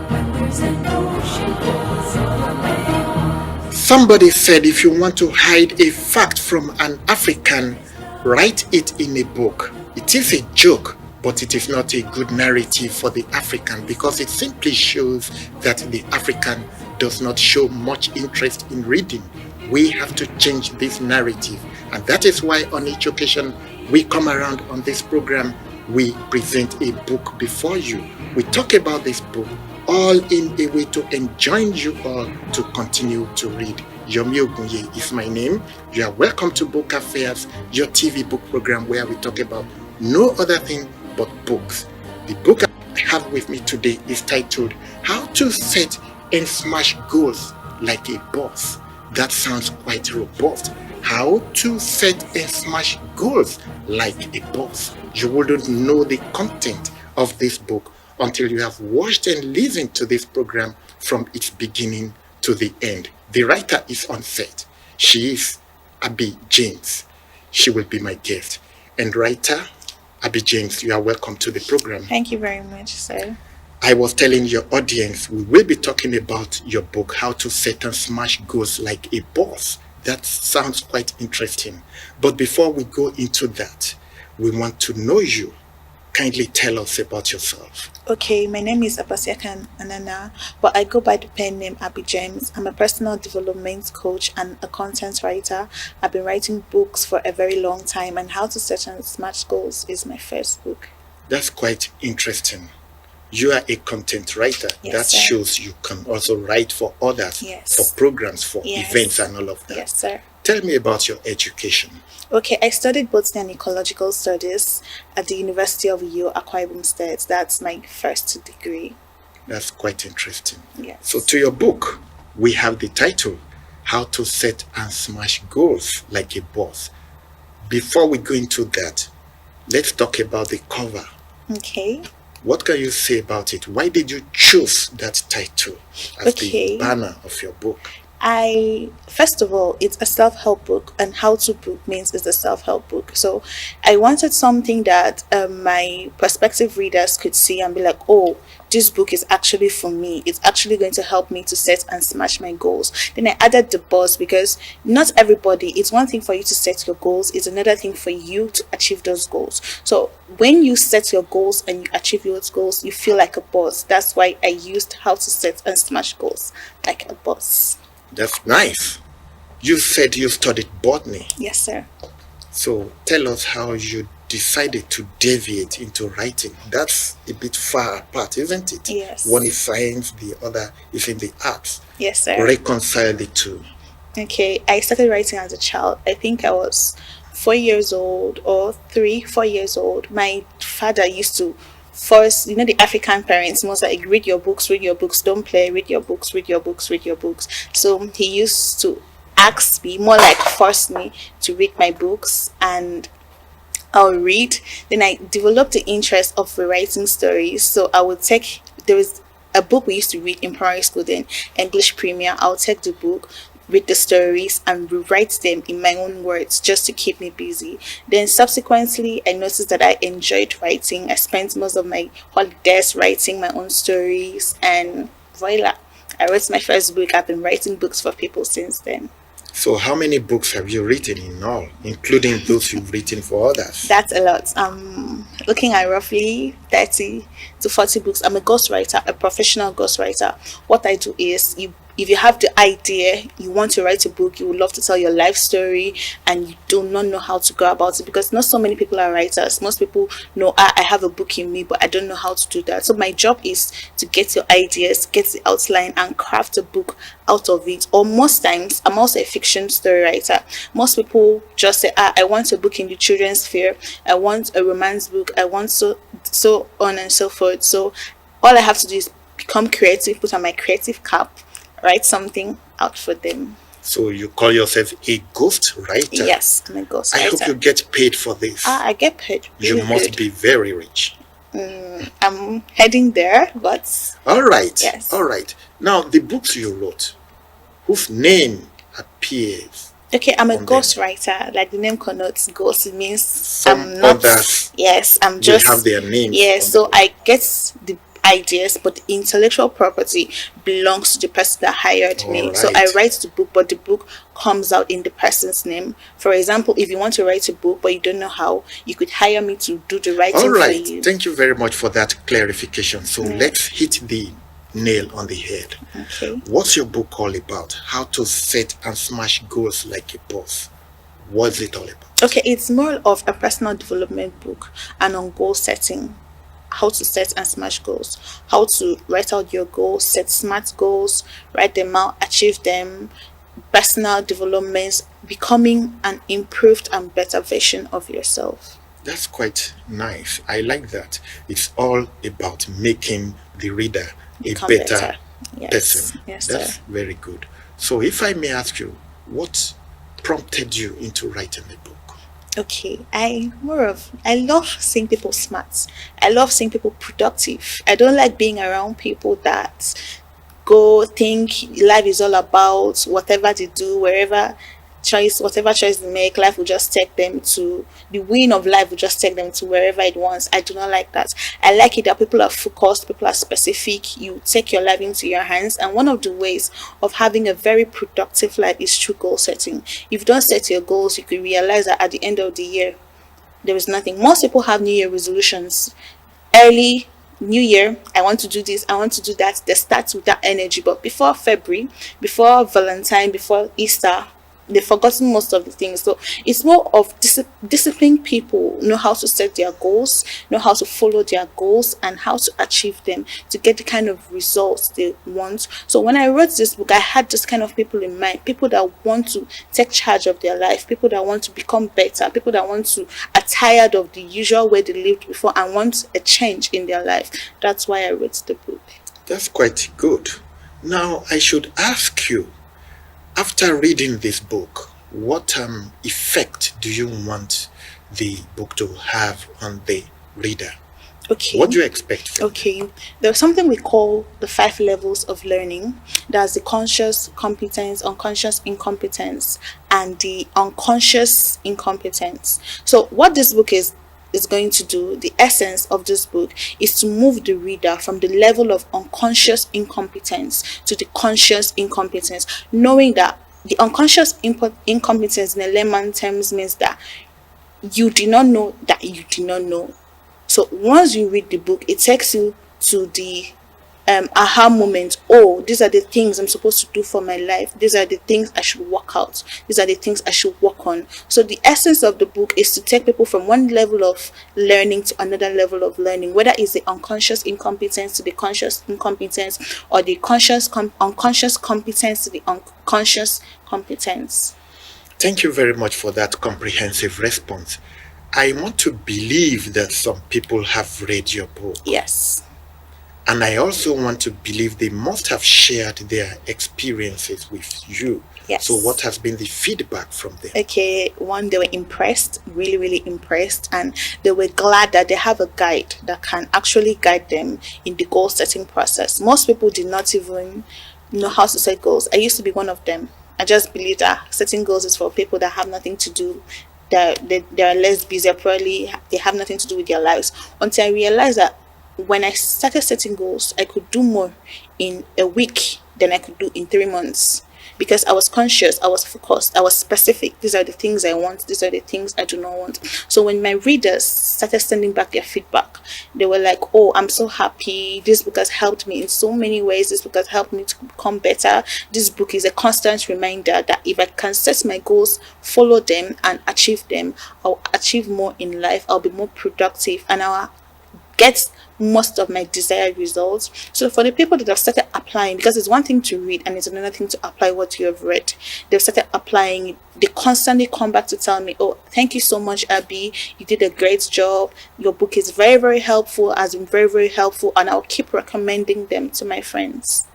When there's an ocean, it's all a lake. Somebody said if you want to hide a fact from an African, write it in a book. It is a joke, but it is not a good narrative for the African because it simply shows that the African does not show much interest in reading. We have to change this narrative, and that is why on each occasion we come around on this program, we present a book before you. We talk about this book all in a way to enjoin you all to continue to read. Yomi Ogunye is my name. You are welcome to Book Affairs, your TV book program where we talk about no other thing but books. The book I have with me today is titled How to Set and Smash Goals Like a Boss. That sounds quite robust. How to set and smash goals like a boss. You wouldn't know the content of this book until you have watched and listened to this program from its beginning to the end. The writer is on set. She is Abby James. She will be my guest. And writer Abby James, you are welcome to the program. Thank you very much, sir. I was telling your audience we will be talking about your book, How to Set and Smash Goals Like a Boss. That sounds quite interesting. But before we go into that, we want to know you. Kindly tell us about yourself. Okay, my name is Abasiakan Anana, but I go by the pen name Abby James. I'm a personal development coach and a content writer. I've been writing books for a very long time, and How to Set and Smash Goals is my first book. That's quite interesting. You are a content writer. Yes, that sir. shows you can also write for others, Yes. for programs, for Yes. events and all of that. Yes, sir. Tell me about your education. Okay, I studied botany and ecological studies at the University of Uyo, Akwa Ibom State. That's my first degree. That's quite interesting. Yes. So to your book, we have the title, How to Set and Smash Goals Like a Boss. Before we go into that, let's talk about the cover. Okay. What can you say about it? Why did you choose that title as the banner of your book? First of all, it's a self-help book, and how-to book means it's a self-help book. So I wanted something that my prospective readers could see and be like, oh, this book is actually for me. It's actually going to help me to set and smash my goals. Then I added the boss because not everybody, it's one thing for you to set your goals, it's another thing for you to achieve those goals. So when you set your goals and you achieve those goals, you feel like a boss. That's why I used How to Set and Smash Goals Like a Boss. That's nice. You said you studied botany. Yes, sir. So tell us how you decided to deviate into writing. That's a bit far apart, isn't it? Yes. One is science, the other is in the arts. Yes, sir. Reconcile the two. Okay, I started writing as a child. I think I was 4 years old or 4 years old. My father used to force, the African parents, most like, read your books, don't play, read your books, read your books, read your books. So he used to ask me, more like force me to read my books, and I'll read. Then I developed the interest of rewriting stories. So I would there was a book we used to read in primary school then, English Premier. I'll take the book, read the stories, and rewrite them in my own words just to keep me busy. Then subsequently, I noticed that I enjoyed writing. I spent most of my holidays writing my own stories, and voila, I wrote my first book. I've been writing books for people since then. So how many books have you written in all, including those you've written for others? That's a lot. Looking at roughly 30 to 40 books. I'm a ghostwriter, a professional ghostwriter. What I do is, if you have the idea, you want to write a book, you would love to tell your life story, and you do not know how to go about it, because not so many people are writers. Most people know, I have a book in me, but I don't know how to do that. So my job is to get your ideas, get the outline, and craft a book out of it. Or most times, I'm also a fiction story writer. Most people just say, I want a book in the children's sphere, I want a romance book, I want so on and so forth. So all I have to do is become creative, put on my creative cap, write something out for them. So you call yourself a ghost writer? Yes, I'm a ghost writer. I hope you get paid for this. I get paid. Really you must good. be very rich. I'm heading there, but... All right. Yes. All right. Now, the books you wrote, whose name appears? Okay, I'm a ghost writer. Like the name connotes ghost. It means Some I'm not... others Yes, I'm just... have their names. Yes, so I get ideas, but the intellectual property belongs to the person that hired All me. So I right. write the book, but the book comes out in the person's name. For example, if you want to write a book but you don't know how, you could hire me to do the All writing for right. you. Thank you very much for that clarification. So Yeah. let's hit the nail on the head. Okay. What's your book all about? How to set and smash goals like a boss. What's it all about? Okay, it's more of a personal development book and on goal setting. How to set and smash goals, how to write out your goals, set smart goals, write them out, achieve them, personal developments, becoming an improved and better version of yourself. That's quite nice. I like that. It's all about making the reader a Become better better. Yes. person. Yes, That's sir. very good. So, if I may ask you, what prompted you into writing a book? Okay, I love seeing people smart. I love seeing people productive. I don't like being around people that go think life is all about whatever they do, whatever choice they make, life will just take them to the win of life will just take them to wherever it wants. I do not like that. I like it that people are focused, people are specific, you take your life into your hands. And one of the ways of having a very productive life is through goal setting. If you don't set your goals, you could realize that at the end of the year there is nothing. Most people have New Year resolutions. Early New Year, I want to do this, I want to do that. They start with that energy, but before February, before Valentine, before Easter, they've forgotten most of the things. So it's more of disciplined people know how to set their goals, know how to follow their goals, and how to achieve them to get the kind of results they want. So when I wrote this book, I had this kind of people in mind, people that want to take charge of their life, people that want to become better, people that are tired of the usual way they lived before and want a change in their life. That's why I wrote the book. That's quite good. Now, I should ask you, after reading this book, what effect do you want the book to have on the reader? Okay. What do you expect from it? Okay, there's something we call the 5 levels of learning. That's the conscious competence, unconscious incompetence, and the unconscious incompetence. So, what this book is going to do, the essence of this book, is to move the reader from the level of unconscious incompetence to the conscious incompetence, knowing that the unconscious incompetence in a layman terms means that you did not know that you did not know. So once you read the book, it takes you to the aha moment. Oh, these are the things I'm supposed to do for my life. These are the things I should work out. These are the things I should work on. So the essence of the book is to take people from one level of learning to another level of learning, whether it's the unconscious incompetence to the conscious incompetence, or the unconscious competence to the unconscious competence. Thank you very much for that comprehensive response. I want to believe that some people have read your book. Yes. And I also want to believe they must have shared their experiences with you. Yes. So, what has been the feedback from them? Okay, one, they were impressed, really, really impressed, and they were glad that they have a guide that can actually guide them in the goal setting process. Most people did not even know how to set goals. I used to be one of them. I just believe that setting goals is for people that have nothing to do. They are less busy, probably they have nothing to do with their lives. Until I realized that when I started setting goals, I could do more in a week than I could do in 3 months, because I was conscious, I was focused, I was specific. These are the things I want, these are the things I do not want. So when my readers started sending back their feedback, they were like, oh, I'm so happy. This book has helped me in so many ways. This book has helped me to become better. This book is a constant reminder that if I can set my goals, follow them, and achieve them, I'll achieve more in life. I'll be more productive, and I'll get most of my desired results. So for the people that have started applying, because it's one thing to read and it's another thing to apply what you have read, they've started applying it. They constantly come back to tell me, oh, thank you so much, Abby, you did a great job, your book is very, very helpful, has been very, very helpful, and I'll keep recommending them to my friends.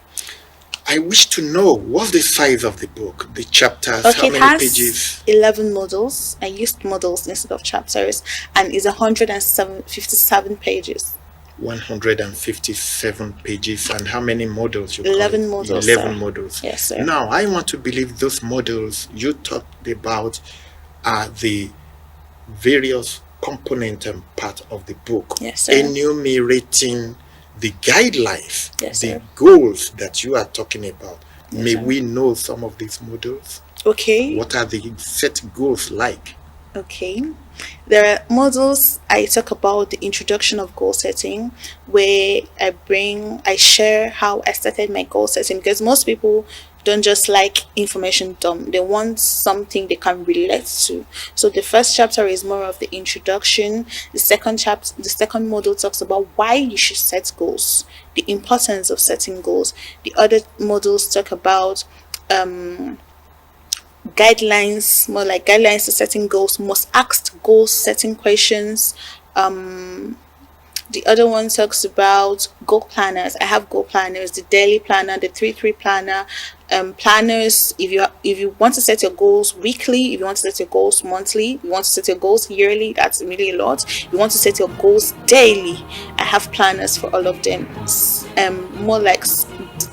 I wish to know what's the size of the book, the chapters, Okay, how it many has pages? 11 models. I used models instead of chapters, and is 157 pages. 157 pages, and how many models you call 11 it? models, 11 sir. models. Yes, sir. Now, I want to believe those models you talked about are the various component and part of the book, Yes, sir. enumerating the guidelines, Yes, the sir. goals that you are talking about. Yes, May sir. we know some of these models? Okay. What are the set goals like? Okay. There are models I talk about the introduction of goal setting, where I share how I started my goal setting, because most people don't just like information dump. They want something they can relate to. So the first chapter is more of the introduction. The second model talks about why you should set goals, the importance of setting goals. The other models talk about guidelines, more like guidelines to setting goals, most asked goal setting questions. The other one talks about goal planners. I have goal planners, the daily planner, the 3-3 planner, planners. If you want to set your goals weekly, if you want to set your goals monthly, if you want to set your goals yearly, that's really a lot. If you want to set your goals daily, I have planners for all of them. More like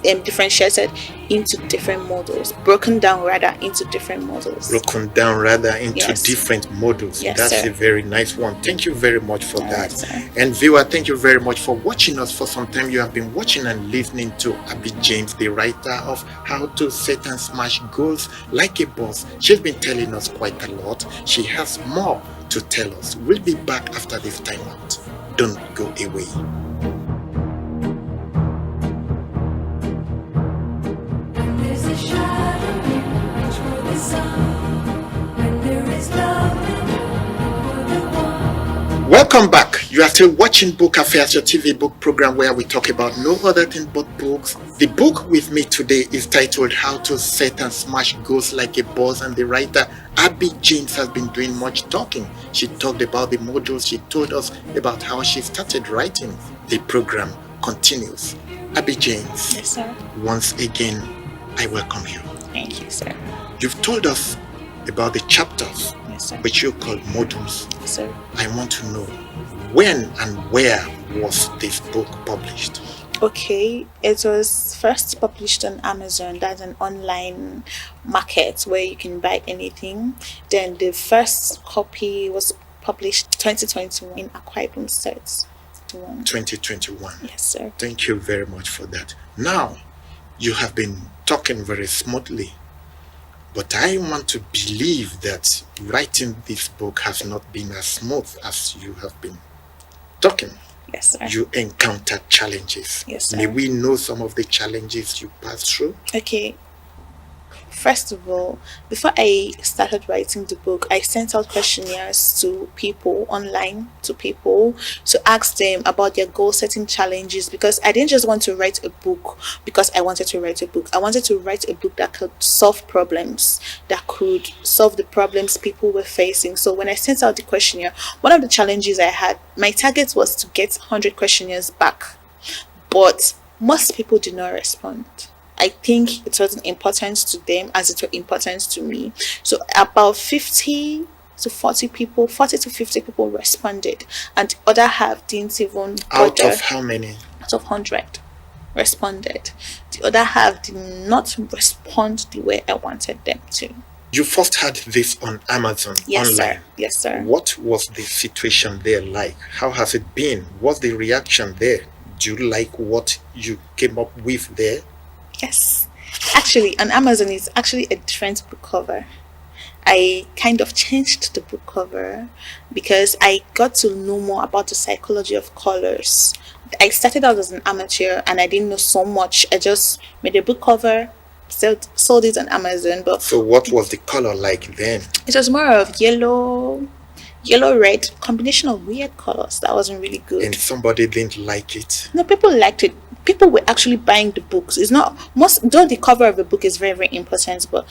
differentiated into different models, broken down rather into different models. Broken down rather into Yes. different models. Yes, That's sir. a very nice one. Thank you very much for All that. right, sir. And viewer, thank you very much for watching us. For some time you have been watching and listening to Abby James, the writer of How to Set and Smash Goals Like a Boss. She's been telling us quite a lot. She has more to tell us. We'll be back after this time out. Don't go away. There's a shadow in reach for the sun. When there is love for the one. Welcome back. You are still watching Book Affairs, your TV book program where we talk about no other thing but books. The book with me today is titled How to Set and Smash Goals Like a Boss, and the writer Abby James has been doing much talking. She talked about the modules. She told us about how she started writing. The program continues. Abby James, Yes, sir. once again, I welcome you. Thank you, sir. You've told us about the chapters, Yes, sir. which you call modules. Yes, sir. I want to know, when and where was this book published? Okay, it was first published on Amazon. That's an online market where you can buy anything. Then the first copy was published 2021 in Akwa Ibom State. 2021. Yes, sir. Thank you very much for that. Now, you have been talking very smoothly, but I want to believe that writing this book has not been as smooth as you have been talking. Yes, sir. You encountered challenges. Yes, sir. May we know some of the challenges you passed through? Okay. First of all, before I started writing the book, I sent out questionnaires to people online, to ask them about their goal setting challenges, because I didn't just want to write a book because I wanted to write a book. I wanted to write a book that could solve problems, that could solve the problems people were facing. So when I sent out the questionnaire, one of the challenges I had, my target was to get 100 questionnaires back, but most people did not respond. I think it wasn't important to them as it was important to me. So about 50 to 40 people, 40 to 50 people responded, and the other half didn't even Out bother. of how many? Out of 100 responded. The other half did not respond the way I wanted them to. You first had this on Amazon Yes, online. sir. Yes, sir. What was the situation there like? How has it been? What's the reaction there? Do you like what you came up with there? Yes. Actually, on Amazon, it's actually a different book cover. I kind of changed the book cover because I got to know more about the psychology of colors. I started out as an amateur and I didn't know so much. I just made a book cover, sold it on Amazon, but So what was the color like then? it was more of yellow, red, combination of weird colors. That wasn't really good. And somebody didn't like it. No, people liked it. People were actually buying the books. It's not most, though the cover of the book is very, very important, but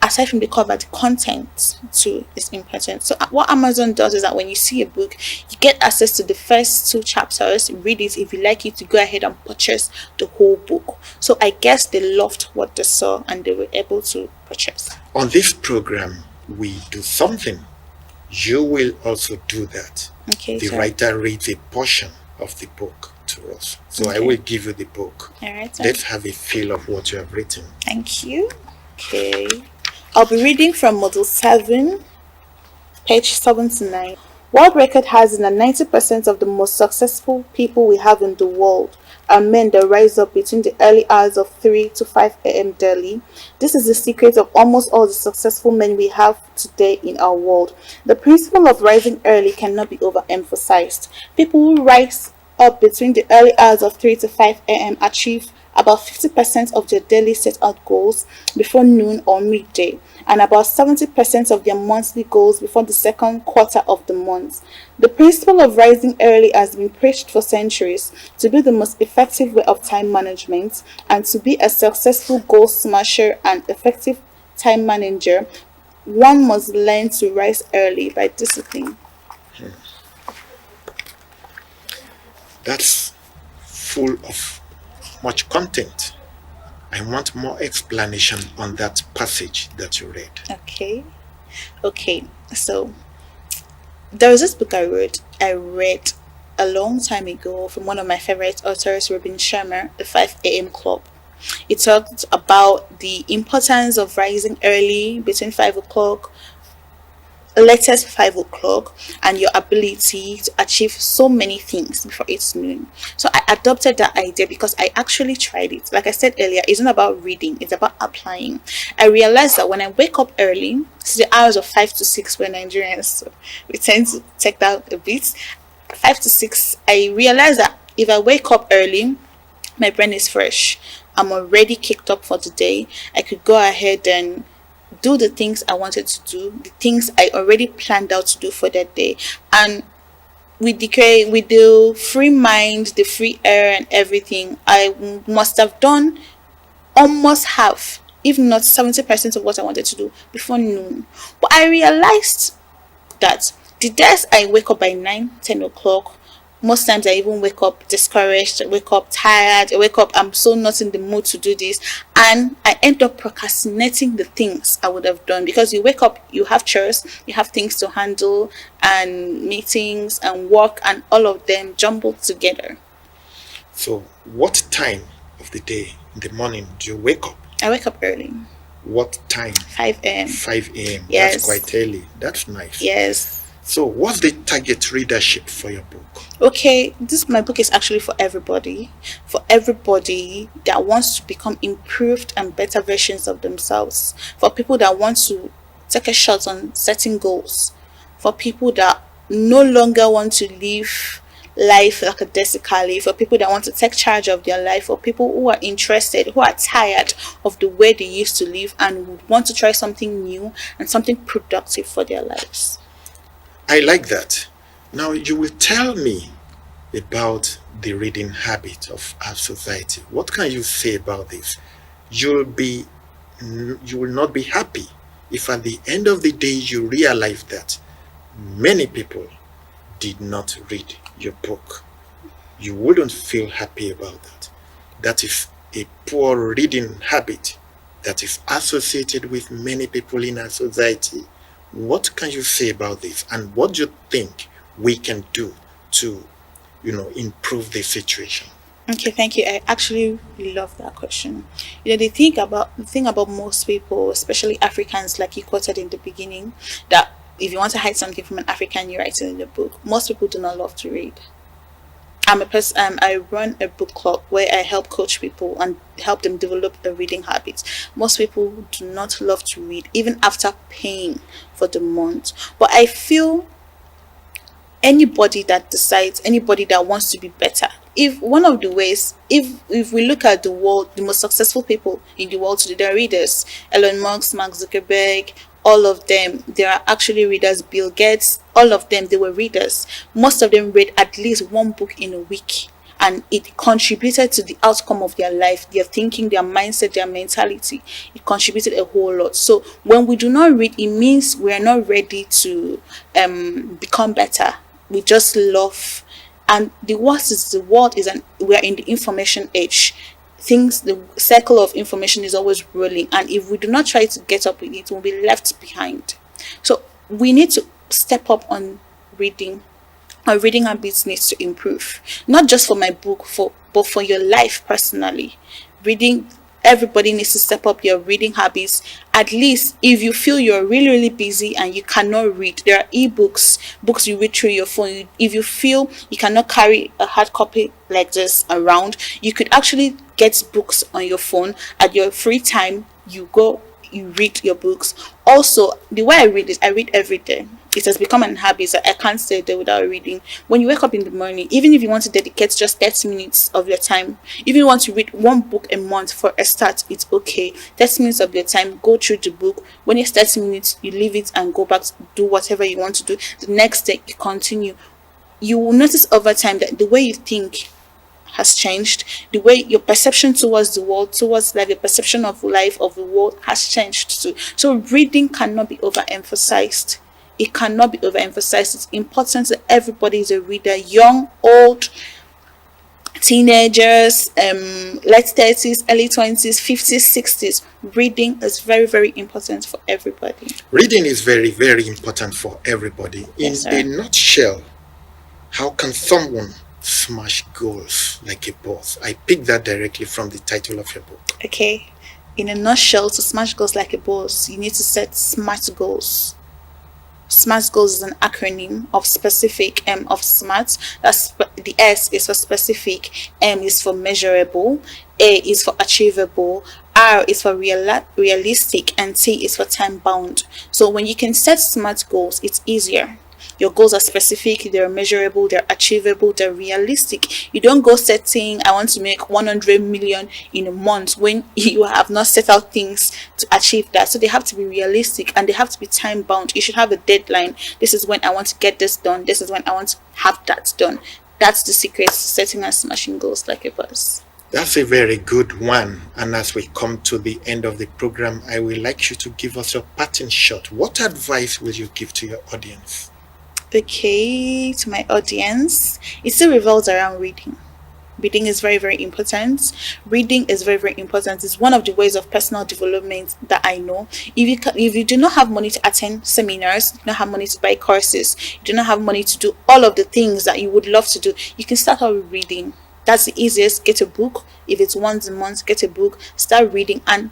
aside from the cover, the content too is important. So what Amazon does is that when you see a book, you get access to the first 2 chapters, read it. If you like it, you go ahead and purchase the whole book. So I guess they loved what they saw and they were able to purchase. On this program, we do something. You will also do that. Okay, The sir. writer reads a portion of the book to us. So I Okay. will give you the book. All right, sir. Let's have a feel of what you have written. Thank you. Okay. I'll be reading from Model 7, page 79. World record has in that 90% of the most successful people we have in the world are men that rise up between the early hours of 3 to 5 a.m. daily. This is the secret of almost all the successful men we have today in our world. The principle of rising early cannot be overemphasized. People who rise up between the early hours of 3 to 5 a.m. achieve about 50% of their daily set out goals before noon or midday, and about 70% of their monthly goals before the second quarter of the month. The principle of rising early has been preached for centuries to be the most effective way of time management, and to be a successful goal smasher and effective time manager, one must learn to rise early by discipline. That's full of much content. I want more explanation on that passage that you read. Okay. Okay. So there was this book I read a long time ago from one of my favorite authors, Robin Sharma, The 5 a.m. Club. It talked about the importance of rising early between 5 o'clock, latest 5 o'clock, and your ability to achieve so many things before it's noon. So I adopted that idea because I actually tried it. Like I said earlier, it's not about reading, it's about applying. I realized that when I wake up early, it's the hours of 5 to 6, we're Nigerians, so we tend to take that a bit. 5 to 6, I realized that if I wake up early, my brain is fresh. I'm already kicked up for the day. I could go ahead and do the things I wanted to do, the things I already planned out to do for that day. And with the free mind, the free air, and everything, I must have done almost half, if not 70% of what I wanted to do before noon. But I realized that the days I wake up by 9, 10 o'clock, most times I even wake up discouraged, I wake up tired, I wake up, I'm so not in the mood to do this, and I end up procrastinating the things I would have done, because you wake up, you have chores, you have things to handle, and meetings and work, and all of them jumbled together. So, what time of the day in the morning do you wake up? I wake up early, What time? 5 a.m. 5 a.m. Yes. That's quite early. That's nice. Yes. So, what's the target readership for your book? Okay, this my book is actually for everybody that wants to become improved and better versions of themselves, for people that want to take a shot on setting goals, for people that no longer want to live life lackadaisically, for people that want to take charge of their life, for people who are interested, who are tired of the way they used to live and would want to try something new and something productive for their lives. I like that. Now, you will tell me about the reading habit of our society. What can you say about this? You will not be happy if at the end of the day you realize that many people did not read your book. You wouldn't feel happy about that. That is a poor reading habit that is associated with many people in our society. What can you say about this, and what do you think we can do to, improve the situation? Okay, thank you. I actually love that question. The thing about most people, especially Africans, like you quoted in the beginning, that if you want to hide something from an African, you write it in the book. Most people do not love to read. I'm a person. I run a book club where I help coach people and help them develop a reading habit. Most people do not love to read, even after paying for the month. But I feel anybody that wants to be better, if one of the ways, if we look at the world, the most successful people in the world today, they're readers. Elon Musk, Mark Zuckerberg, all of them, they are actually readers. Bill Gates, all of them, they were readers. Most of them read at least one book in a week, and it contributed to the outcome of their life, their thinking, their mindset, their mentality. It contributed a whole lot. So when we do not read, it means we are not ready to become better. We just love, and the worst is the world is we are in the information age. The circle of information is always rolling, and if we do not try to get up with it, we'll be left behind. So we need to step up on reading. Our reading habits needs to improve, not just for my book, but for your life personally. Reading everybody needs to step up your reading habits. At least if you feel you're really, really busy and you cannot read, there are ebooks, books you read through your phone. If you feel you cannot carry a hard copy like this around, you could actually get books on your phone. At your free time, you go, you read your books. Also, the way I read is I read every day. It has become an habit that I can't stay there without reading. When you wake up in the morning, even if you want to dedicate just 30 minutes of your time, if you want to read one book a month for a start, it's okay. 30 minutes of your time, go through the book. When it's 30 minutes, you leave it and go back to do whatever you want to do. The next day, you continue. You will notice over time that the way you think has changed, the way your perception towards the world, towards life, your perception of life, of the world has changed too. So reading cannot be overemphasized. It cannot be overemphasized. It's important that everybody is a reader, young, old, teenagers, late 30s, early 20s, 50s, 60s. Reading is very, very important for everybody. Reading is very, very important for everybody. In Yes, sir. a nutshell, how can someone smash goals like a boss? I picked that directly from the title of your book. Okay. In a nutshell, to smash goals like a boss, you need to set SMART goals. SMART goals is an acronym of specific, of SMART. The S is for specific, M is for measurable, A is for achievable, R is for realistic, and T is for time bound. So when you can set SMART goals, it's easier. Your goals are specific, they're measurable, they're achievable, they're realistic. You don't go setting, I want to make 100 million in a month when you have not set out things to achieve that. So they have to be realistic and they have to be time bound. You should have a deadline. This is when I want to get this done. This is when I want to have that done. That's the secret to setting and smashing goals like a boss. That's a very good one. And as we come to the end of the program, I would like you to give us your parting shot. What advice will you give to your audience? Okay, to my audience, it still revolves around reading. Reading is very, very important. Reading is very, very important. It's one of the ways of personal development that I know. If you do not have money to attend seminars, you do not have money to buy courses, you do not have money to do all of the things that you would love to do, you can start out with reading. That's the easiest. Get a book. If it's once a month, get a book, start reading, and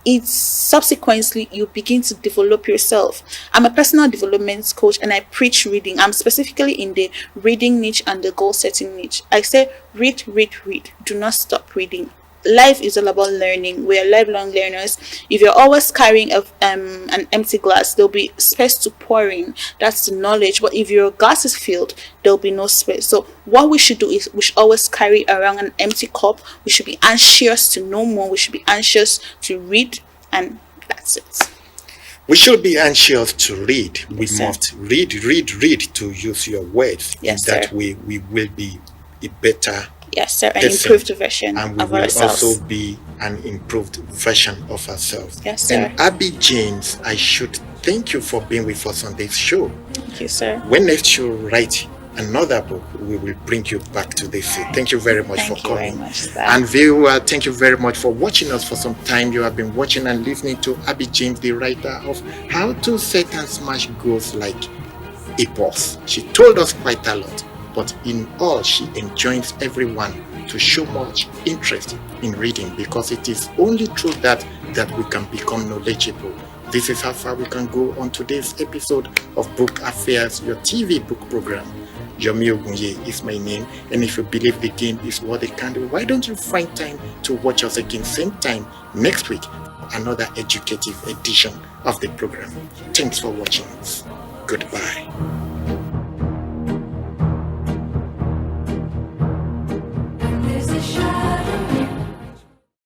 it's subsequently you begin to develop yourself. I'm a personal development coach and I preach reading. I'm specifically in the reading niche and the goal setting niche. I say read, read, read. Do not stop reading. Life is all about learning. We are lifelong learners. If you're always carrying an empty glass, there'll be space to pour in. That's the knowledge. But if your glass is filled, there'll be no space. So what we should do is we should always carry around an empty cup. We should be anxious to know more. We should be anxious to read, and that's it. We should be anxious to read. We Yes, sir. must read, to use your words. Yes, In that sir. way, we will be a better Yes, sir. An person, improved version and we of will ourselves. also be an improved version of ourselves. Yes, sir. And Abby James, I should thank you for being with us on this show. Thank you, sir. When next you write another book, we will bring you back to this. Thank you very much Thank for you very coming. much, sir. And viewer, thank you very much for watching us for some time. You have been watching and listening to Abby James, the writer of How to Set and Smash Goals Like a Boss. She told us quite a lot, but in all, she enjoins everyone to show much interest in reading, because it is only through that we can become knowledgeable. This is how far we can go on today's episode of Book Affairs, your TV book program. Yomi Ogunye is my name, and if you believe the game is what it can do, why don't you find time to watch us again same time next week for another educative edition of the program. Thanks for watching us. Goodbye.